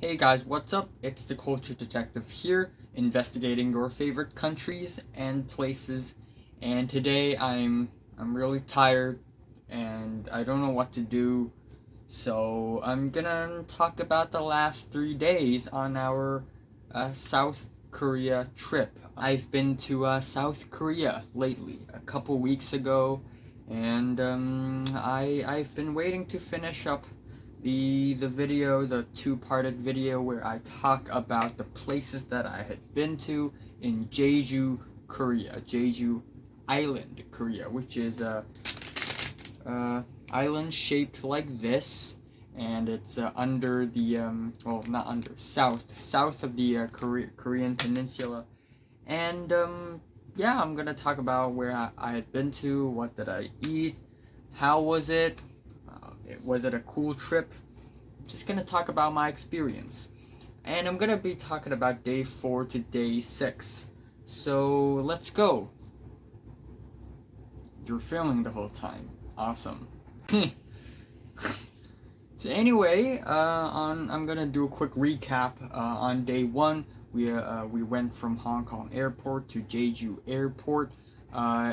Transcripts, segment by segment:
Hey guys, what's up? It's the Culture Detective here, investigating your favorite countries and places. And today I'm really tired and I don't know what to do. So I'm gonna talk about the last 3 days on our South Korea trip. I've been to South Korea lately, a couple weeks ago, and I've been waiting to finish up the video, the two-parted video where I talk about the places that I had been to in Jeju, Korea, Jeju Island, Korea, which is a island shaped like this, and it's under the well, not under, south of the Korean peninsula. And yeah, I'm gonna talk about where I had been to, what did I eat, how was it, was it a cool trip. Just gonna talk about my experience, and I'm gonna be talking about day 4 to day 6. So let's go. You're filming the whole time. Awesome. So anyway, I'm gonna do a quick recap. On day 1, we went from Hong Kong Airport to Jeju Airport.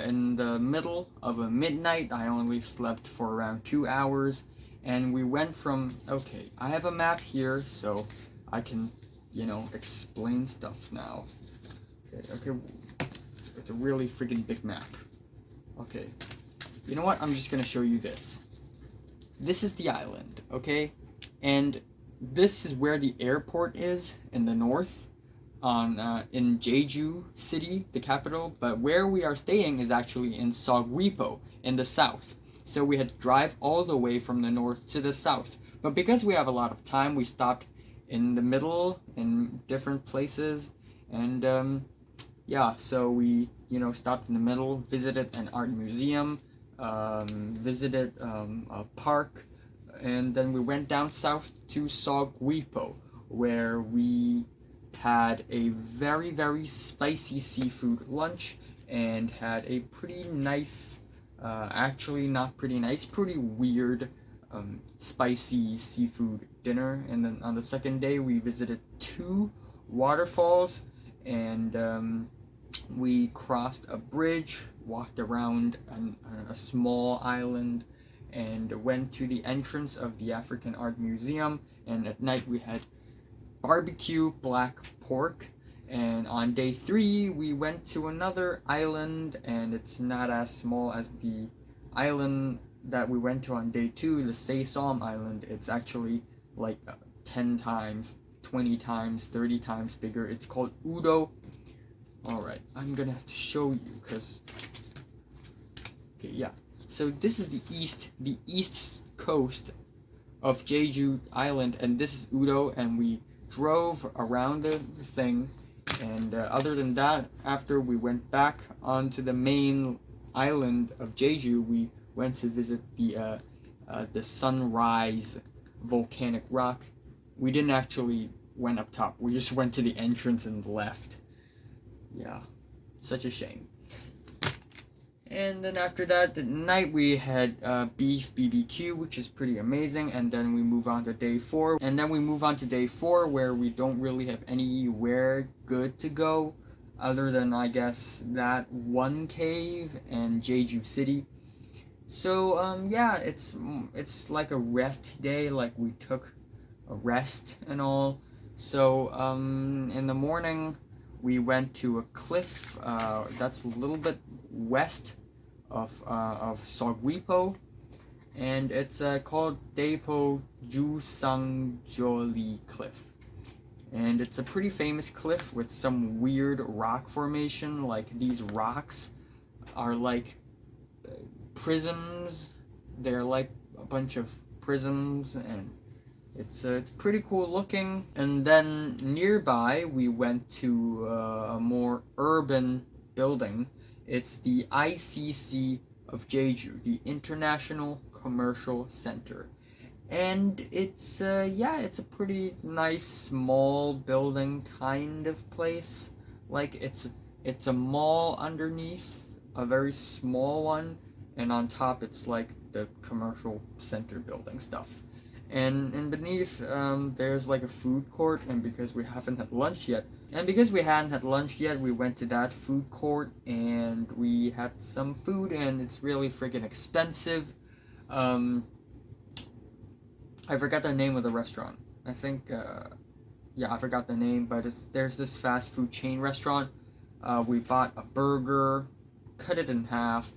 In the middle of a midnight, I only slept for around 2 hours, and we went from. Okay, I have a map here, so I can, explain stuff now. Okay, it's a really freaking big map. Okay, you know what? I'm just gonna show you this. This is the island, okay? And this is where the airport is in the north, in Jeju City, the capital. But where we are staying is actually in Seogwipo in the south. So we had to drive all the way from the north to the south. But because we have a lot of time, we stopped in the middle in different places. And yeah, so we stopped in the middle, visited an art museum, visited a park, and then we went down south to Seogwipo, where we had a very, very spicy seafood lunch and had a pretty nice, actually not pretty nice, pretty weird spicy seafood dinner. And then on the second day we visited 2 waterfalls, and we crossed a bridge, walked around a small island, and went to the entrance of the African Art Museum. And at night we had barbecue black pork. And on day 3 we went to another island, and it's not as small as the island that we went to on day 2, the Seosom Island. It's actually like 10 times, 20 times, 30 times bigger. It's called Udo. Alright, I'm gonna have to show you because. Okay, yeah. So this is the east coast of Jeju Island, and this is Udo, and we drove around the thing. And other than that, after we went back onto the main island of Jeju, we went to visit the Sunrise volcanic rock. We didn't actually went up top. We just went to the entrance and left. Yeah, such a shame. And then after that, the night we had beef BBQ, which is pretty amazing. And then we move on to day 4. And then we move on to day 4, where we don't really have anywhere good to go, other than, I guess, that one cave and Jeju City. So yeah, it's like a rest day. Like, we took a rest and all. So in the morning we went to a cliff that's a little bit west of Seogwipo, and it's called Daepo Jusangjeolli cliff. And it's a pretty famous cliff with some weird rock formation. Like, these rocks are like prisms. They're like a bunch of prisms, and it's pretty cool looking. And then nearby we went to a more urban building. It's the ICC of Jeju, the International Commercial Center. And it's it's a pretty nice small building kind of place. Like, it's a mall underneath, a very small one, and on top it's like the commercial center building stuff. and beneath there's like a food court, and because we haven't had lunch yet, we went to that food court and we had some food, and it's really freaking expensive. I forgot the name of the restaurant. I think I forgot the name, but there's this fast food chain restaurant. We bought a burger, cut it in half.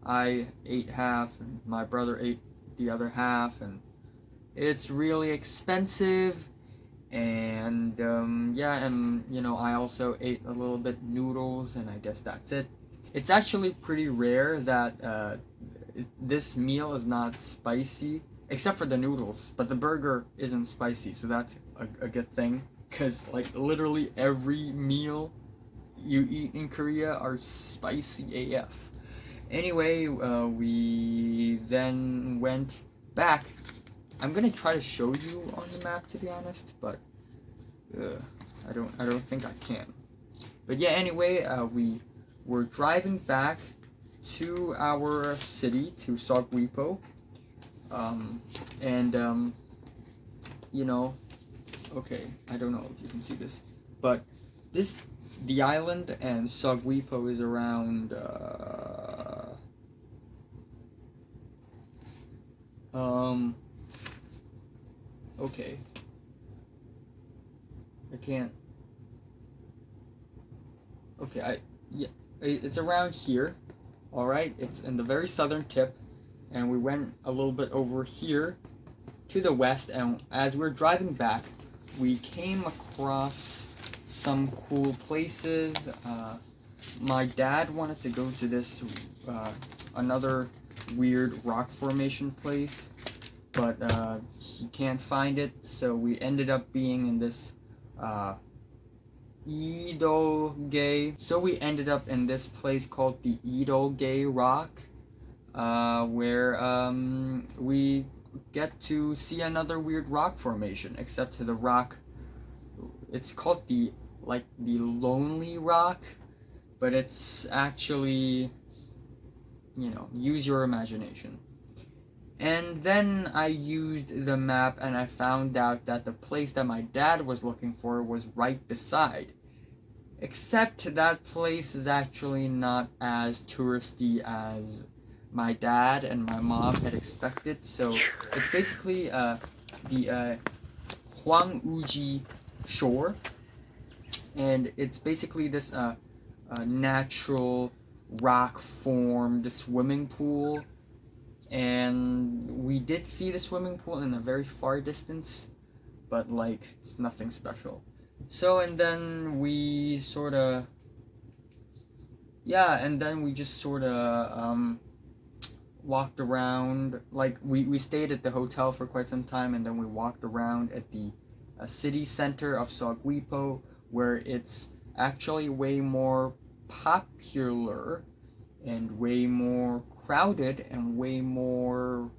I ate half, and my brother ate the other half, and it's really expensive. And I also ate a little bit noodles, and I guess that's it. It's actually pretty rare that this meal is not spicy, except for the noodles, but the burger isn't spicy, so that's a good thing, because like literally every meal you eat in Korea are spicy AF. Anyway, we then went back. I'm gonna try to show you on the map, to be honest, but I don't think I can. But yeah, anyway, we were driving back to our city, to Seogwipo, okay, I don't know if you can see this, but the island and Seogwipo is around okay, I can't, okay, it's around here. All right, it's in the very southern tip, and we went a little bit over here to the west, and as we're driving back, we came across some cool places. My dad wanted to go to this another weird rock formation place, but he can't find it, so we ended up being in this Oedolgae. So we ended up in this place called the Oedolgae Rock, where we get to see another weird rock formation, except to the rock, it's called the Lonely Rock, but it's actually, use your imagination. And then I used the map, and I found out that the place that my dad was looking for was right beside. Except that place is actually not as touristy as my dad and my mom had expected. So it's basically the Hwanguji shore, and it's basically this natural rock formed swimming pool. And we did see the swimming pool in a very far distance, but it's nothing special. So, and then we just sort of walked around. We stayed at the hotel for quite some time, and then we walked around at the city center of Seogwipo, where it's actually way more popular and way more crowded and way more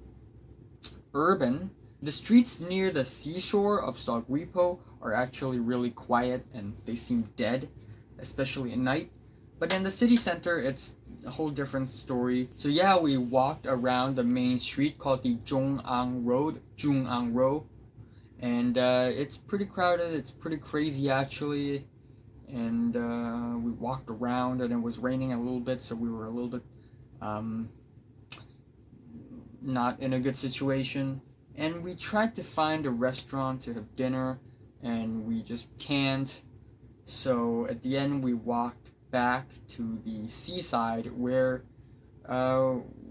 urban. The streets near the seashore of Seogwipo are actually really quiet, and they seem dead, especially at night. But in the city center, it's a whole different story. So yeah, we walked around the main street called the Jungang Road, and it's pretty crowded. It's pretty crazy actually. And we walked around, and it was raining a little bit, so we were a little bit not in a good situation. And we tried to find a restaurant to have dinner, and we just can't. So at the end, we walked back to the seaside, where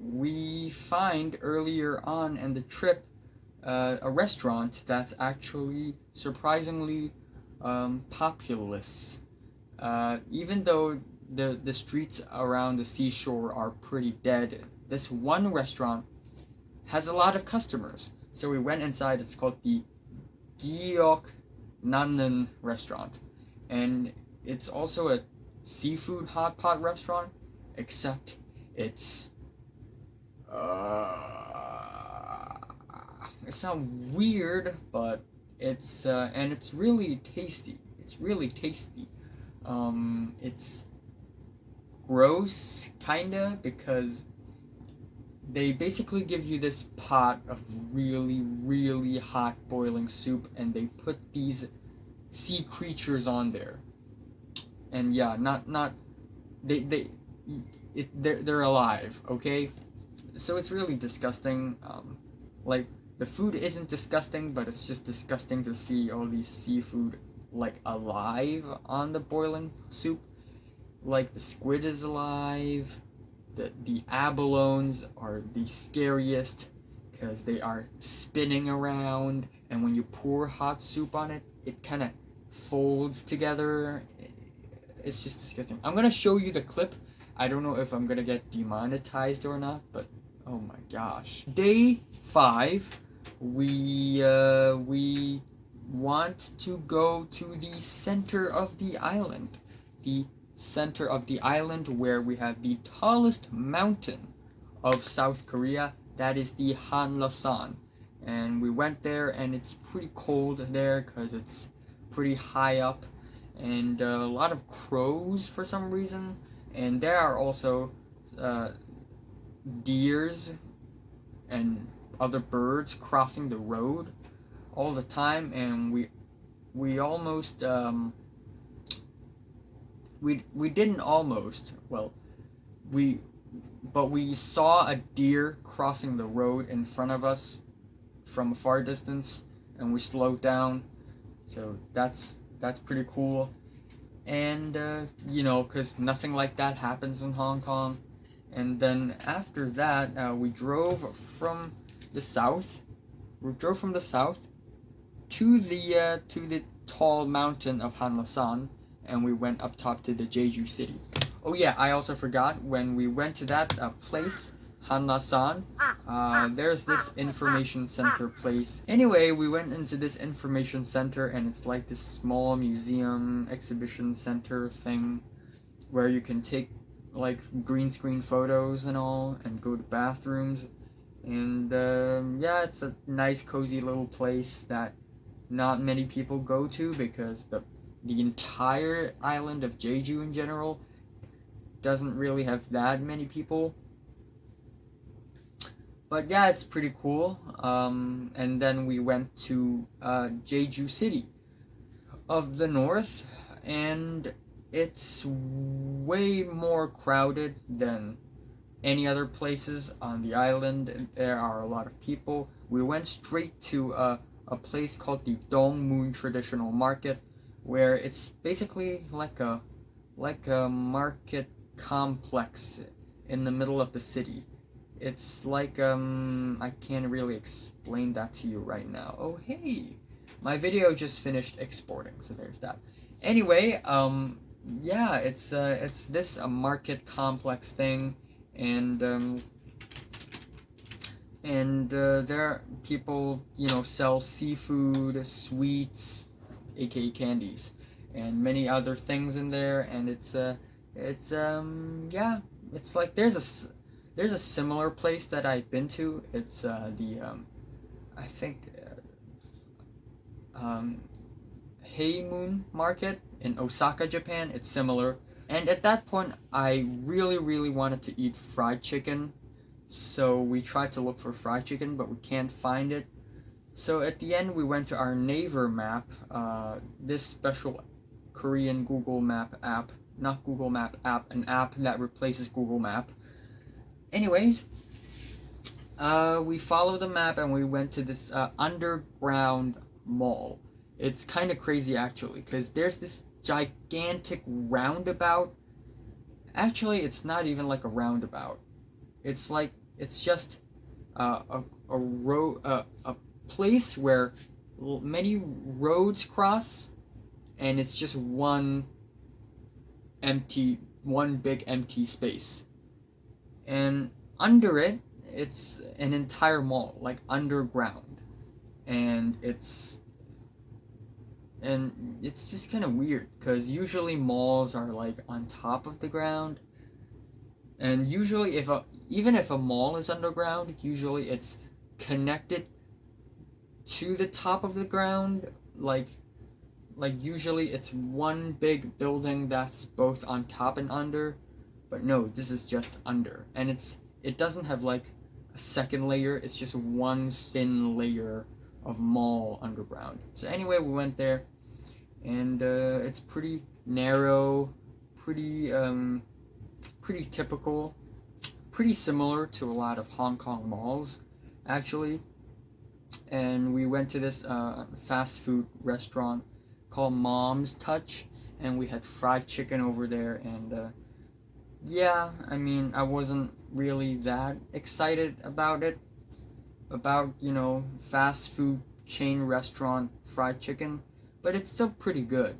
we find earlier on in the trip a restaurant that's actually surprisingly populous. Even though the streets around the seashore are pretty dead, this one restaurant has a lot of customers. So we went inside. It's called the Gieok Naneun restaurant, and it's also a seafood hot pot restaurant, except it's not weird, but it's and it's really tasty. It's really tasty. It's gross, kinda, because they basically give you this pot of really, really hot boiling soup, and they put these sea creatures on there. And yeah, not they they're alive, okay? So it's really disgusting. Like, the food isn't disgusting, but it's just disgusting to see all these seafood like alive on the boiling soup. Like, the squid is alive. The abalones are the scariest because they are spinning around, and when you pour hot soup on it, it kind of folds together. It's just disgusting. I'm gonna show you the clip. I don't know if I'm gonna get demonetized or not, but oh my gosh. Day 5, we want to go to the center of the island. The center of the island where we have the tallest mountain of South Korea. That is the Hallasan. And we went there, and it's pretty cold there because it's pretty high up, and a lot of crows for some reason. And there are also deers and other birds crossing the road all the time, and we almost we didn't almost, well, we saw a deer crossing the road in front of us from a far distance, and we slowed down. So that's pretty cool. And you know, because nothing like that happens in Hong Kong. And then after that, we drove from the south. We drove from the south to the tall mountain of Hallasan, and we went up top to the Jeju city. Oh yeah, I also forgot, when we went to that place, Hallasan, there's this information center place. Anyway, we went into this information center, and it's like this small museum exhibition center thing where you can take like green screen photos and all, and go to bathrooms. And yeah, it's a nice cozy little place that not many people go to, because the entire island of Jeju in general doesn't really have that many people. But yeah, it's pretty cool. And then we went to Jeju City of the north, and it's way more crowded than any other places on the island. There are a lot of people. We went straight to a place called the Dongmun Traditional Market, where it's basically like a market complex in the middle of the city. It's like I can't really explain that to you right now. Oh hey, my video just finished exporting, so there's that. Anyway, yeah, it's this market complex thing, and there are people, you know, sell seafood, sweets, aka candies, and many other things in there. And it's yeah, it's like there's a similar place that I've been to. It's the I think Haemun Market in Osaka, Japan. It's similar. And at that point, I really, really wanted to eat fried chicken. So we tried to look for fried chicken, but we can't find it. So at the end, we went to our Naver map, this special Korean Google Map app. Not Google Map app, an app that replaces Google Map. Anyways, we followed the map, and we went to this underground mall. It's kind of crazy, actually, because there's this gigantic roundabout. Actually, it's not even like a roundabout. It's like, it's just a place where many roads cross, and it's just one big empty space. And under it, it's an entire mall, like underground. And it's just kind of weird, because usually malls are like on top of the ground. And usually even if a mall is underground, usually it's connected to the top of the ground. Like usually it's one big building that's both on top and under. But no, this is just under. And it doesn't have like a second layer. It's just one thin layer of mall underground. So anyway, we went there, and it's pretty narrow, pretty pretty typical, pretty similar to a lot of Hong Kong malls, actually. And we went to this fast food restaurant called Mom's Touch, and we had fried chicken over there. And yeah, I mean, I wasn't really that excited about it, about, you know, fast food chain restaurant fried chicken, but it's still pretty good.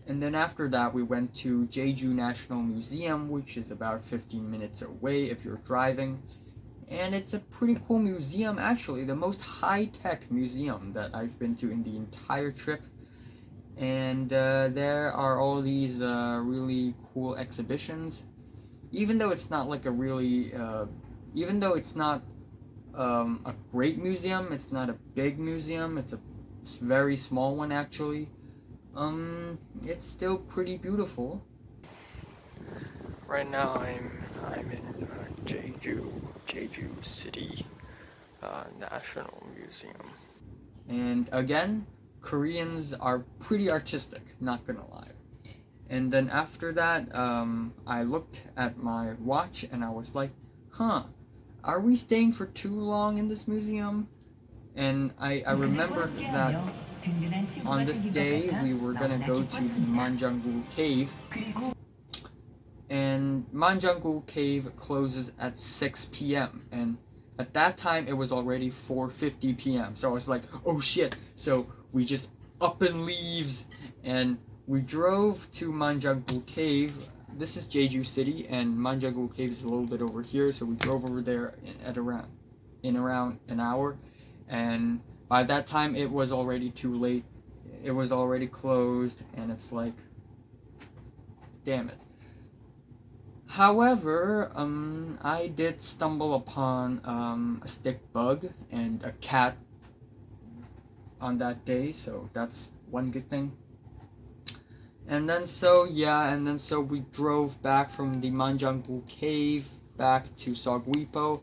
And then after that, we went to Jeju National Museum, which is about 15 minutes away if you're driving. And it's a pretty cool museum, actually, the most high-tech museum that I've been to in the entire trip. And there are all these really cool exhibitions. Even though it's not like a really, even though it's not a great museum, it's not a big museum, it's a very small one actually. It's still pretty beautiful. Right now I'm in Jeju City National Museum. And again, Koreans are pretty artistic, not gonna lie. And then after that, I looked at my watch and I was like, huh, are we staying for too long in this museum? And I remembered that on this day we were gonna go to the Manjanggul Cave, and Manjanggul Cave closes at 6 p.m. and at that time it was already 4:50 p.m. So I was like, oh shit. So we just up and leaves, and we drove to Manjanggul Cave. This is Jeju City, and Manjanggul Cave is a little bit over here, so we drove over there in around an hour, and by that time it was already too late. It was already closed, and it's like, damn it. However, I did stumble upon a stick bug and a cat on that day, so that's one good thing. And then so we drove back from the Manjanggul Cave back to Seogwipo,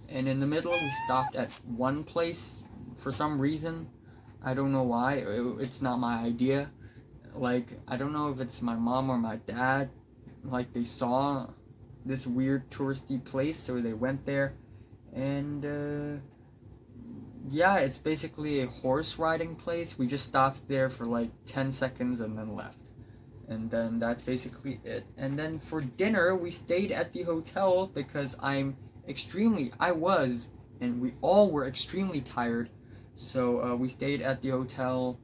and in the middle we stopped at one place for some reason. I don't know why. It's not my idea. Like, I don't know if it's my mom or my dad. Like, they saw this weird touristy place, so they went there. And yeah, it's basically a horse riding place. We just stopped there for like 10 seconds and then left. And then that's basically it. And then for dinner, we stayed at the hotel because I was, and we all were extremely tired. So we stayed at the hotel.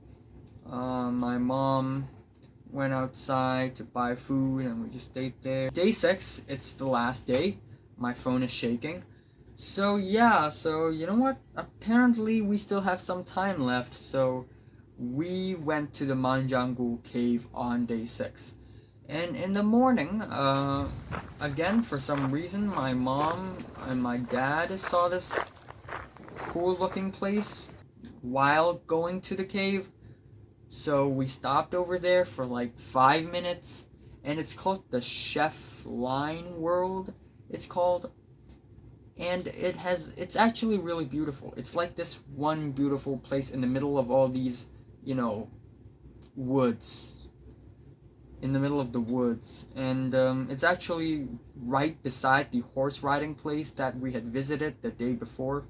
My mom went outside to buy food, and we just stayed there. Day 6, it's the last day. My phone is shaking. So yeah, so you know what? Apparently we still have some time left, so we went to the Manjanggul Cave on day 6. And in the morning, again, for some reason, my mom and my dad saw this cool looking place while going to the cave. So we stopped over there for like 5 minutes, and it's called the Chefline World, it's called. And it's actually really beautiful. It's like this one beautiful place in the middle of all these, you know, woods. In the middle of the woods. And it's actually right beside the horse riding place that we had visited the day before.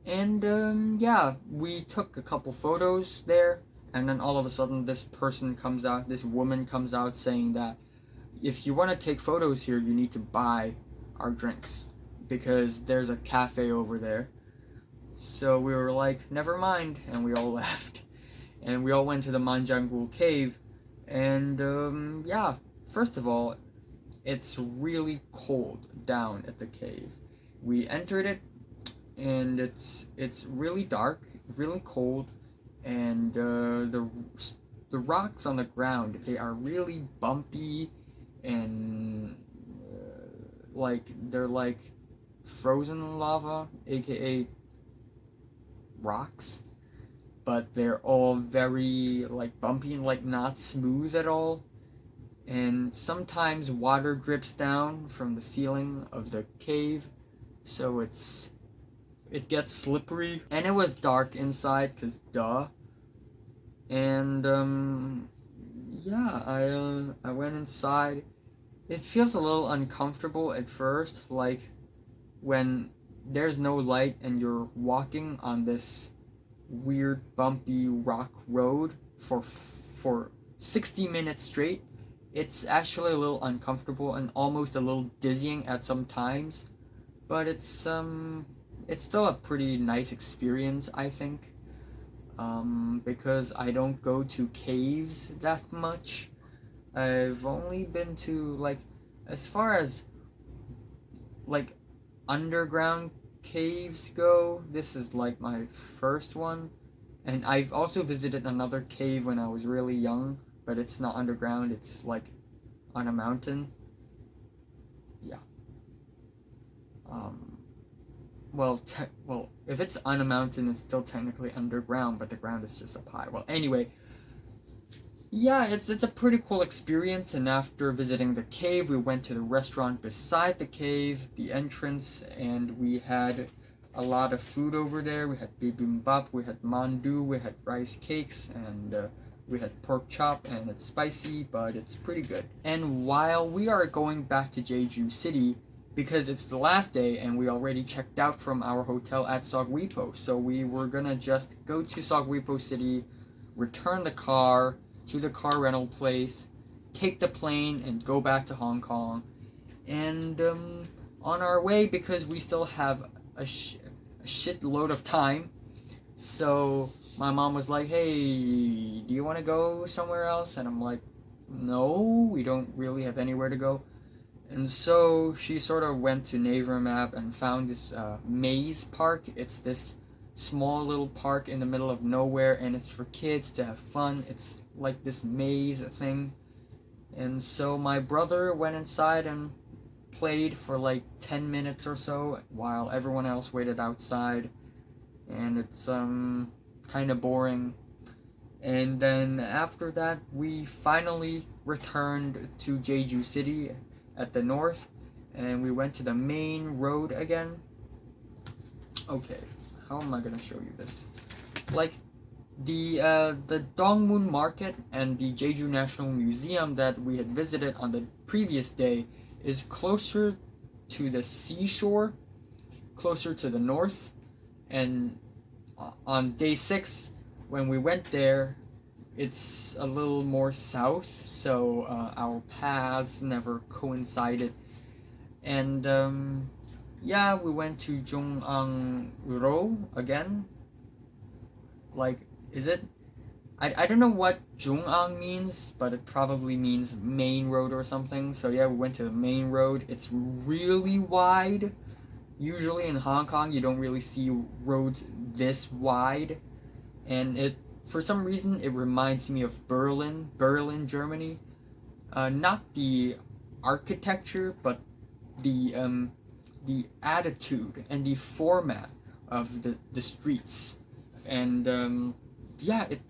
And yeah, we took a couple photos there, and then all of a sudden this woman comes out saying that if you want to take photos here, you need to buy our drinks because there's a cafe over there. So we were like, never mind, and we all left. And we all went to the Manjanggul Cave, and yeah, first of all, it's really cold down at the cave. We entered it, and it's really dark, really cold, and the rocks on the ground, they are really bumpy, and like they're like frozen lava, aka rocks, but they're all very like bumpy and like not smooth at all. And sometimes water drips down from the ceiling of the cave, so it gets slippery, and it was dark inside, cause duh. And yeah, I went inside. It feels a little uncomfortable at first, like when there's no light and you're walking on this weird bumpy rock road for 60 minutes straight. It's actually a little uncomfortable and almost a little dizzying at some times, but it's still a pretty nice experience, I think. Because I don't go to caves that much. I've only been to, like, as far as like underground caves go, this is like my first one. And I've also visited another cave when I was really young, but it's not underground, it's like on a mountain. Yeah. Um, well, if it's on a mountain, it's still technically underground, but the ground is just up high. Well, anyway, yeah, it's a pretty cool experience. And after visiting the cave, we went to the restaurant beside the cave, the entrance, and we had a lot of food over there. We had bibimbap, we had mandu, we had rice cakes, and we had pork chop, and it's spicy, but it's pretty good. And while we are going back to Jeju City, because it's the last day and we already checked out from our hotel at Seogwipo, so we were gonna just go to Seogwipo City, return the car to the car rental place, take the plane, and go back to Hong Kong. And on our way, because we still have a shitload of time, so my mom was like, "Hey, do you want to go somewhere else?" And I'm like, "No, we don't really have anywhere to go." And so she sort of went to Naver Map and found this maze park. It's this small little park in the middle of nowhere, and it's for kids to have fun. It's like this maze thing. And so my brother went inside and played for like 10 minutes or so while everyone else waited outside. And it's kind of boring. And then after that, we finally returned to Jeju City at the north, and we went to the main road again. Okay, how am I gonna show you this? Like the Dongmun Market and the Jeju National Museum that we had visited on the previous day is closer to the seashore, closer to the north, and on day 6 when we went there, it's a little more south, so our paths never coincided. And yeah, we went to Jungang again. Like, is it? I don't know what Jungang means, but it probably means main road or something. So yeah, we went to the main road. It's really wide. Usually in Hong Kong, you don't really see roads this wide, and it, for some reason, it reminds me of Berlin, Germany. Not the architecture, but the attitude and the format of the streets. And yeah, it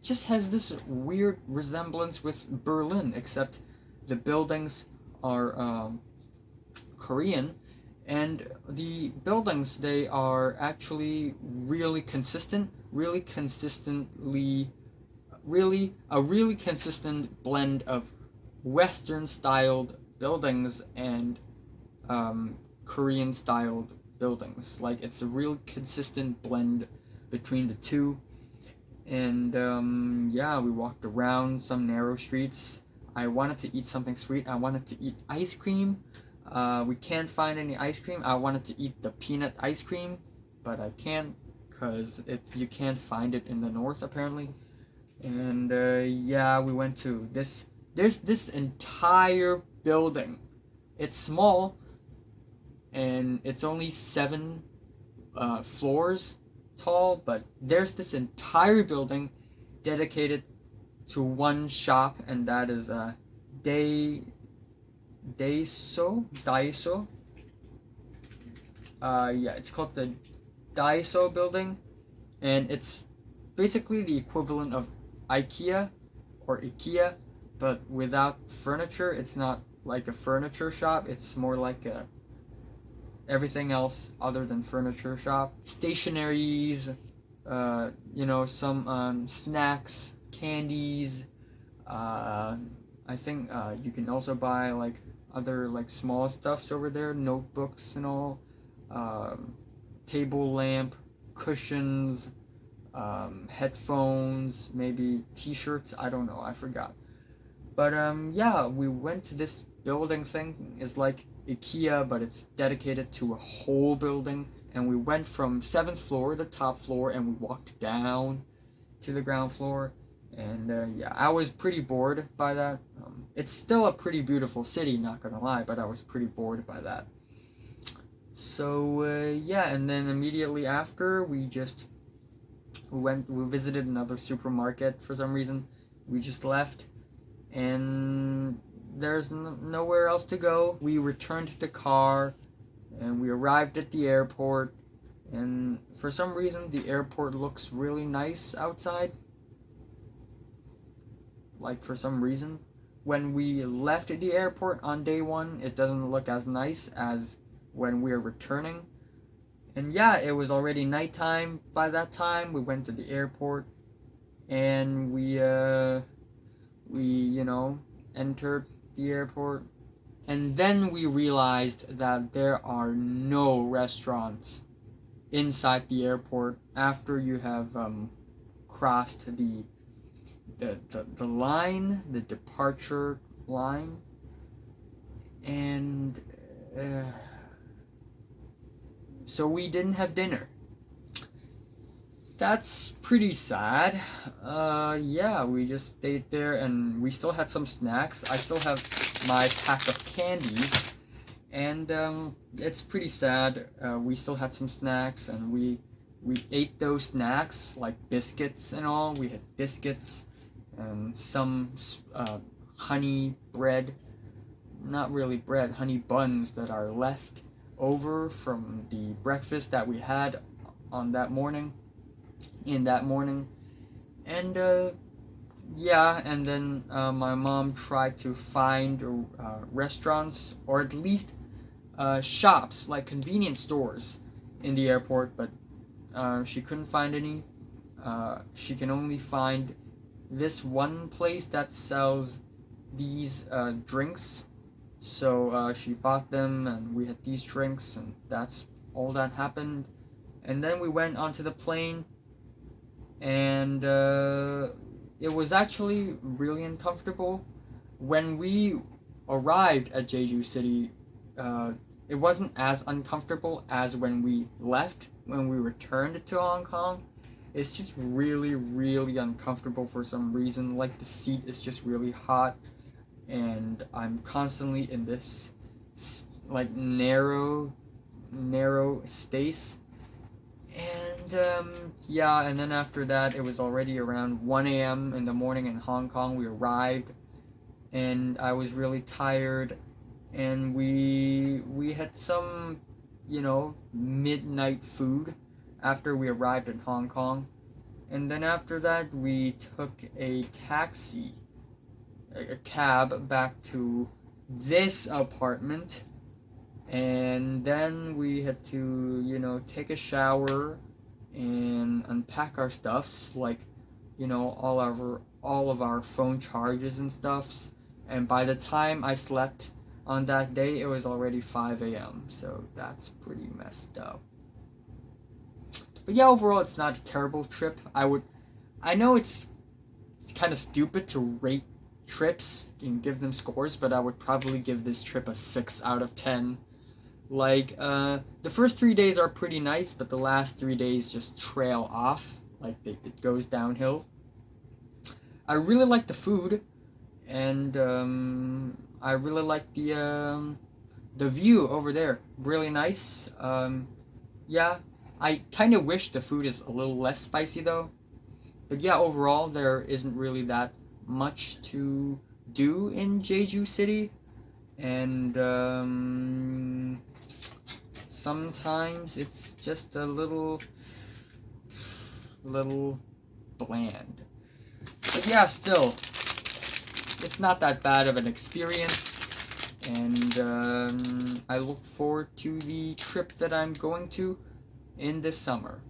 just has this weird resemblance with Berlin, except the buildings are Korean, and the buildings, they are actually really consistent, really consistent blend of Western styled buildings and Korean styled buildings. Like, it's a real consistent blend between the two. And yeah, we walked around some narrow streets. I wanted to eat something sweet. I wanted to eat ice cream. We can't find any ice cream. I wanted to eat the peanut ice cream, but I can't, because you can't find it in the north apparently. And yeah, we went to this. There's this entire building. It's small, and it's only 7 floors tall, but there's this entire building dedicated to one shop, and that is Daiso. Yeah, it's called the Daiso building, and it's basically the equivalent of IKEA or IKEA, but without furniture. It's not like a furniture shop. It's more like everything else other than furniture shop. Stationaries, you know, some snacks, candies. I think you can also buy like other like small stuffs over there, notebooks and all, table lamp, cushions, headphones, maybe t-shirts. I don't know. I forgot. But yeah, we went to this building thing. It's like IKEA, but it's dedicated to a whole building. And we went from 7th floor, the top floor, and we walked down to the ground floor. And yeah, I was pretty bored by that. It's still a pretty beautiful city, not gonna lie, but I was pretty bored by that. So yeah, and then immediately after, we visited another supermarket for some reason. We just left, and there's nowhere else to go. We returned the car, and we arrived at the airport. And for some reason, the airport looks really nice outside. Like, for some reason. When we left the airport on day 1, it doesn't look as nice as when we're returning. And yeah, it was already nighttime by that time. We went to the airport, and we you know, entered the airport. And then we realized that there are no restaurants inside the airport after you have crossed the line, the departure line. And so we didn't have dinner. That's pretty sad. Yeah, we just stayed there, and we still had some snacks. I still have my pack of candies, and it's pretty sad. We still had some snacks, and we ate those snacks, like biscuits and all. We had biscuits and some honey bread, not really bread, honey buns that are left over from the breakfast that we had on that morning. In that morning. And yeah, and then my mom tried to find restaurants, or at least shops, like convenience stores in the airport, but she couldn't find any. She can only find this one place that sells these drinks. So she bought them, and we had these drinks, and that's all that happened. And then we went onto the plane, and it was actually really uncomfortable. When we arrived at Jeju City, it wasn't as uncomfortable as when we left, when we returned to Hong Kong. It's just really, really uncomfortable for some reason. Like, the seat is just really hot, and I'm constantly in this like narrow space. And yeah, and then after that, it was already around 1 a.m. in the morning in Hong Kong. We arrived, and I was really tired, and we had some, you know, midnight food after we arrived in Hong Kong. And then after that, we took a cab back to this apartment. And then we had to, you know, take a shower and unpack our stuffs, like, you know, all of our phone charges and stuffs. And by the time I slept on that day, it was already 5 a.m. So that's pretty messed up. But yeah, overall, it's not a terrible trip. I know it's kind of stupid to rate trips and give them scores, but I would probably give this trip a 6 out of 10. Like, the first 3 days are pretty nice, but the last 3 days just trail off. Like, it goes downhill. I really like the food, and I really like the view over there. Really nice. Yeah, I kind of wish the food is a little less spicy though. But yeah, overall, there isn't really that much to do in Jeju City, and sometimes it's just a little bland. But yeah, still, it's not that bad of an experience. And I look forward to the trip that I'm going to in this summer.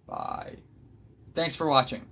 Bye. Thanks for watching.